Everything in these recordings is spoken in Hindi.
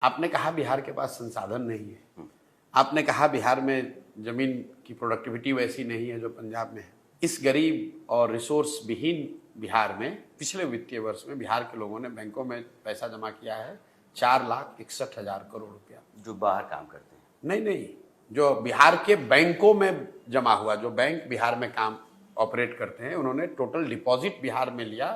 आपने कहा बिहार के पास संसाधन नहीं है, आपने कहा बिहार में जमीन की प्रोडक्टिविटी वैसी नहीं है जो पंजाब में है। इस गरीब और रिसोर्स विहीन बिहार में पिछले वित्तीय वर्ष में बिहार के लोगों ने बैंकों में पैसा जमा किया है 4,61,000 करोड़ रुपया। जो बाहर काम करते हैं? नहीं, जो बिहार के बैंकों में जमा हुआ, जो बैंक बिहार में काम ऑपरेट करते हैं, उन्होंने टोटल डिपॉजिट बिहार में लिया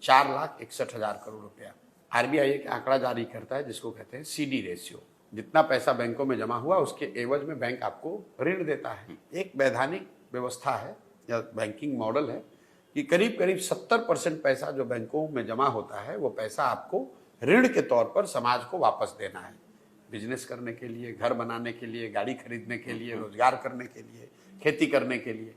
4,61,000 करोड़ रुपया। आरबीआई एक आंकड़ा जारी करता है जिसको कहते हैं सीडी रेशियो। जितना पैसा बैंकों में जमा हुआ उसके एवज में बैंक आपको ऋण देता है। एक वैधानिक व्यवस्था है या बैंकिंग मॉडल है कि करीब करीब 70% पैसा जो बैंकों में जमा होता है वो पैसा आपको ऋण के तौर पर समाज को वापस देना है। बिजनेस करने के लिए, घर बनाने के लिए, गाड़ी खरीदने के लिए, रोजगार करने के लिए, खेती करने के लिए।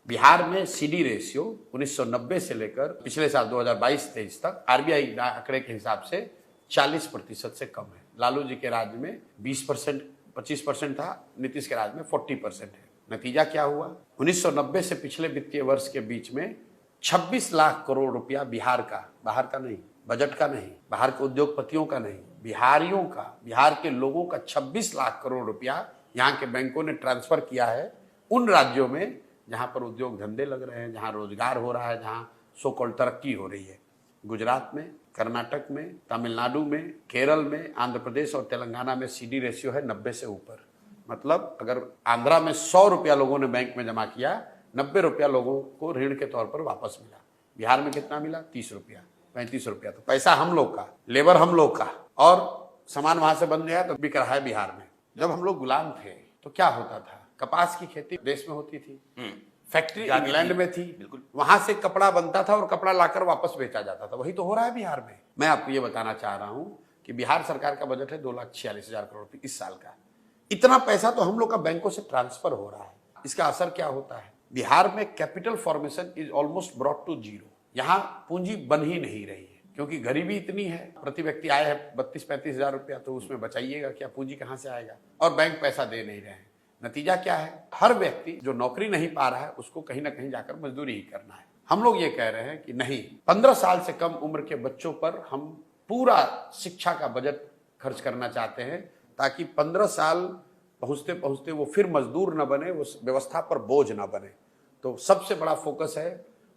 बिहार में सीडी रेशियो 1990 से लेकर पिछले साल 2022-23 तक आरबीआई आंकड़े के हिसाब से 40% से कम है। लालू जी के राज्य में 20%, 25% था, नीतीश के राज्य में 40% है। नतीजा क्या हुआ? 1990 से पिछले वित्तीय वर्ष के बीच में 26 लाख करोड़ रुपया बिहार का, बाहर का नहीं, बजट का नहीं, बाहर के उद्योगपतियों का नहीं, बिहारियों का, बिहार के लोगों का 26 लाख करोड़ रुपया यहाँ के बैंकों ने ट्रांसफर किया है उन राज्यों में जहाँ पर उद्योग धंधे लग रहे हैं, जहाँ रोजगार हो रहा है, जहाँ सो कॉल्ड तरक्की हो रही है। गुजरात में, कर्नाटक में, तमिलनाडु में, केरल में, आंध्र प्रदेश और तेलंगाना में सीडी रेशियो है 90 से ऊपर। मतलब अगर आंध्रा में 100 रुपया लोगों ने बैंक में जमा किया, 90 रुपया लोगों को ऋण के तौर पर वापस मिला। बिहार में कितना मिला? 30 रुपया, 35 रुपया। तो पैसा हम लोग का, लेबर हम लोग का, और सामान वहां से बन गया तो बिक रहा है बिहार में। जब हम लोग गुलाम थे तो क्या होता था? कपास की खेती देश में होती थी, फैक्ट्री इंग्लैंड में थी, बिल्कुल, वहां से कपड़ा बनता था और कपड़ा लाकर वापस बेचा जाता था। वही तो हो रहा है बिहार में। मैं आपको ये बताना चाह रहा हूं कि बिहार सरकार का बजट है 2,46,000 करोड़ रुपए इस साल का। इतना पैसा तो हम लोग का बैंकों से ट्रांसफर हो रहा है। इसका असर क्या होता है? बिहार में capital formation is almost brought to zero. यहाँ पूंजी बन ही नहीं रही है क्योंकि गरीबी इतनी है। प्रति व्यक्ति आय है 32-35 हजार रुपया, तो उसमें बचाइएगा क्या? पूंजी कहां से आएगा? और बैंक पैसा दे नहीं रहे हैं। नतीजा क्या है? हर व्यक्ति जो नौकरी नहीं पा रहा है उसको कहीं ना कहीं जाकर मजदूरी ही करना है। हम लोग ये कह रहे हैं कि नहीं, 15 साल से कम उम्र के बच्चों पर हम पूरा शिक्षा का बजट खर्च करना चाहते हैं ताकि 15 साल पहुंचते पहुंचते वो फिर मजदूर न बने, वो व्यवस्था पर बोझ न बने। तो सबसे बड़ा फोकस है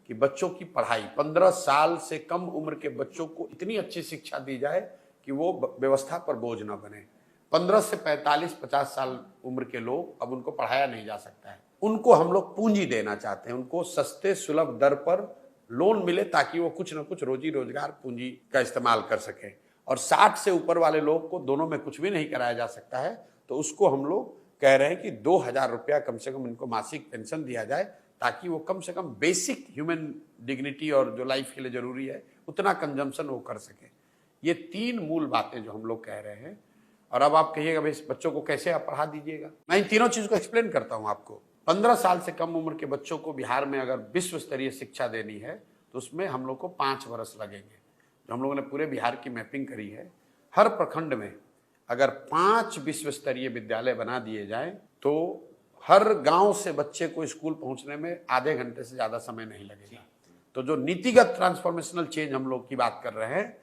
कि बच्चों की पढ़ाई, 15 साल से कम उम्र के बच्चों को इतनी अच्छी शिक्षा दी जाए कि वो व्यवस्था पर बोझ न बने। 15 से 45-50 साल उम्र के लोग, अब उनको पढ़ाया नहीं जा सकता है। उनको हम लोग पूंजी देना चाहते हैं, उनको सस्ते सुलभ दर पर लोन मिले ताकि वो कुछ ना कुछ रोजी रोजगार पूंजी का इस्तेमाल कर सकें। और 60 से ऊपर वाले लोग को दोनों में कुछ भी नहीं कराया जा सकता है, तो उसको हम लोग कह रहे हैं कि 2,000 रुपया कम से कम इनको मासिक पेंशन दिया जाए ताकि वो कम से कम बेसिक ह्यूमन डिग्निटी और जो लाइफ के लिए जरूरी है उतना कंजम्पशन वो कर सके। ये 3 मूल बातें जो हम लोग कह रहे हैं। और अब आप कहिएगा भाई इस बच्चों को कैसे आप पढ़ा दीजिएगा? मैं इन तीनों चीज को एक्सप्लेन करता हूं आपको। 15 साल से कम उम्र के बच्चों को बिहार में अगर विश्व स्तरीय शिक्षा देनी है तो उसमें हम लोग को 5 वर्ष लगेंगे। जो हम लोगों ने पूरे बिहार की मैपिंग करी है, हर प्रखंड में अगर 5 विश्व स्तरीय विद्यालय बना दिए जाए तो हर गांव से बच्चे को स्कूल पहुंचने में आधे घंटे से ज्यादा समय नहीं लगेगा। तो जो नीतिगत ट्रांसफॉर्मेशनल चेंज हम लोग की बात कर रहे हैं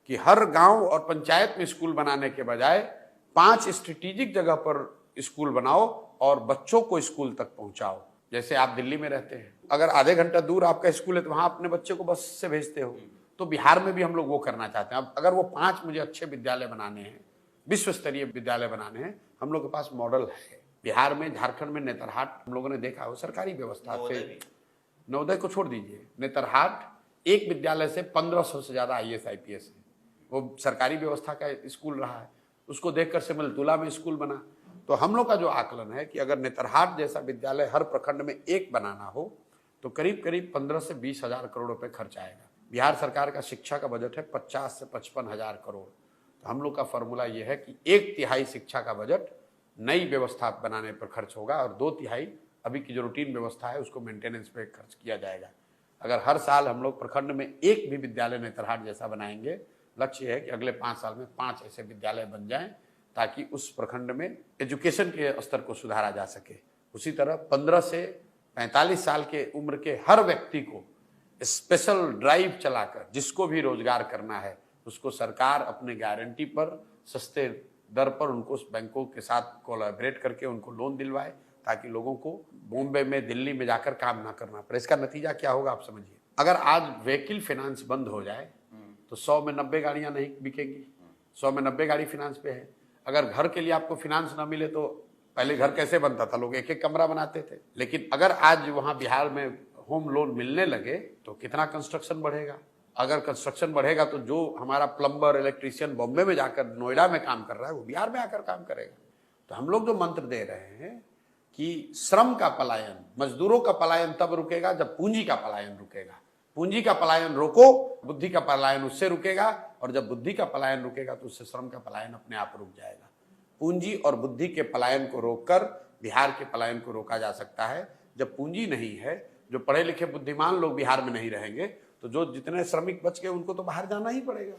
कि हर गांव और पंचायत में स्कूल बनाने के बजाय 5 स्ट्रेटेजिक जगह पर स्कूल बनाओ और बच्चों को स्कूल तक पहुंचाओ। जैसे आप दिल्ली में रहते हैं, अगर आधे घंटा दूर आपका स्कूल है तो वहां अपने बच्चे को बस से भेजते हो, तो बिहार में भी हम लोग वो करना चाहते हैं। अब अगर वो 5 मुझे अच्छे विद्यालय बनाने हैं, विश्व स्तरीय विद्यालय बनाने हैं, हम लोग के पास मॉडल है। बिहार में, झारखंड में नेतरहाट हम लोगों ने देखा है, वो सरकारी व्यवस्था से, नवोदय को छोड़ दीजिए, नेतरहाट एक विद्यालय से 1500 से ज्यादा IAS IPS है। वो सरकारी व्यवस्था का स्कूल रहा है, उसको देखकर सिमलतुला में स्कूल बना। तो हम लोग का जो आकलन है कि अगर नेतरहाट जैसा विद्यालय हर प्रखंड में एक बनाना हो तो करीब करीब 15 से 20 हजार करोड़ रुपए खर्च आएगा। बिहार सरकार का शिक्षा का बजट है 50 से 55 हजार करोड़। तो हम लोग का फॉर्मूला ये है कि 1/3 शिक्षा का बजट नई व्यवस्था बनाने पर खर्च होगा और 2/3 अभी की जो रूटीन व्यवस्था है उसको मेंटेनेंस पे खर्च किया जाएगा। अगर हर साल हम लोग प्रखंड में एक भी विद्यालय नेतरहाट जैसा बनाएंगे, लक्ष्य है कि अगले 5 साल में 5 ऐसे विद्यालय बन जाएं ताकि उस प्रखंड में एजुकेशन के स्तर को सुधारा जा सके। उसी तरह 15 से 45 साल के उम्र के हर व्यक्ति को स्पेशल ड्राइव चलाकर जिसको भी रोजगार करना है उसको सरकार अपने गारंटी पर सस्ते दर पर उनको बैंकों के साथ कोलैबोरेट करके उनको लोन दिलवाए, ताकि लोगों को बॉम्बे में, दिल्ली में जाकर काम ना करना पड़े। इसका नतीजा क्या होगा आप समझिए। अगर आज व्हीकल फाइनेंस बंद हो जाए तो 100 में 90 गाड़ियां नहीं बिकेंगी। 100 में 90 गाड़ी फाइनेंस पे है। अगर घर के लिए आपको फाइनेंस ना मिले तो पहले घर कैसे बनता था, लोग एक एक कमरा बनाते थे। लेकिन अगर आज वहां बिहार में होम लोन मिलने लगे तो कितना कंस्ट्रक्शन बढ़ेगा। अगर कंस्ट्रक्शन बढ़ेगा तो जो हमारा प्लम्बर, इलेक्ट्रीशियन बॉम्बे में जाकर, नोएडा में काम कर रहा है, वो बिहार में आकर काम करेगा। तो हम लोग जो मंत्र दे रहे हैं कि श्रम का पलायन, मजदूरों का पलायन तब रुकेगा जब पूंजी का पलायन रुकेगा। पूंजी का पलायन रोको, बुद्धि का पलायन उससे रुकेगा, और जब बुद्धि का पलायन रुकेगा तो उससे श्रम का पलायन अपने आप रुक जाएगा। पूंजी और बुद्धि के पलायन को रोककर बिहार के पलायन को रोका जा सकता है। जब पूंजी नहीं है, जो पढ़े लिखे बुद्धिमान लोग बिहार में नहीं रहेंगे, तो जो जितने श्रमिक बच गए उनको तो बाहर जाना ही पड़ेगा।